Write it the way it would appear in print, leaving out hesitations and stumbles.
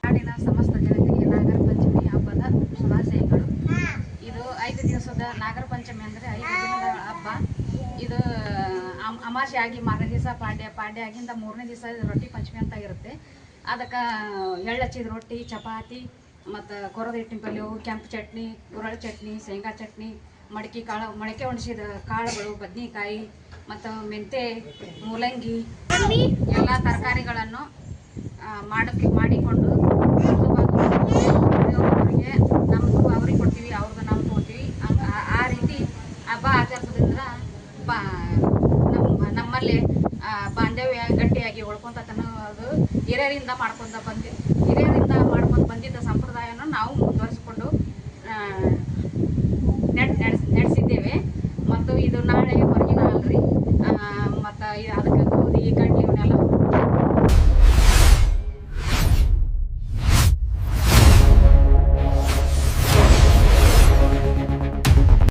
ನಾಡಿನ ಸಮಸ್ತ ಜನತೆಗೆ ನಾಗರ ಪಂಚಮಿ ಹಬ್ಬದ ಶುಭಾಶಯಗಳು. ಇದು 5 ದಿವಸದ ನಾಗರ ಪಂಚಮಿ ಅಂದರೆ 5 ದಿನದ ಹಬ್ಬ. ಇದು ಅಮಾವಾಸ್ಯೆ ಆಗಿ ಮಾರನೇ ದಿವಸ ಪಾಡ್ಯ ಆಗಿಂದ 3ನೇ ದಿವಸ ರೊಟ್ಟಿ ಪಂಚಮಿ ಅಂತ ಇರುತ್ತೆ. ಅದಕ್ಕೆ ಎಳ್ಳಚ್ಚಿದ ರೊಟ್ಟಿ, ಚಪಾತಿ ಮತ್ತು ಕೊರದ ಹಿಟ್ಟಿನ ಪಲ್ಯವು, ಕೆಂಪು ಚಟ್ನಿ, ಗುರಳ್ ಚಟ್ನಿ, ಶೇಂಗಾ ಚಟ್ನಿ, ಮೊಳಕೆ ಒಣಸಿದ ಕಾಳುಗಳು, ಬದ್ನಿಕಾಯಿ ಮತ್ತು ಮೆಂತೆ, ಮೂಲಂಗಿ ಎಲ್ಲ ತರಕಾರಿಗಳನ್ನು ಮಾಡಿಕೊಂಡು ಅವರಿಗೆ ನಮ್ಮದು ಅವ್ರಿಗೆ ಕೊಡ್ತೀವಿ, ಅವ್ರದ್ದು ನಾವು ತೊಗೊತೀವಿ. ಆ ರೀತಿ ಹಬ್ಬ ಆಚರಿಸೋದ್ರಿಂದ ನಮ್ಮಲ್ಲಿ ಬಾಂಧವ್ಯ ಗಟ್ಟಿಯಾಗಿ ಉಳ್ಕೊಂತ ಅನ್ನೋದು ಹಿರಿಯರಿಂದ ಮಾಡ್ಕೊಂಡು ಬಂದಿದ್ದ ಸಂಪ್ರದಾಯನ ನಾವು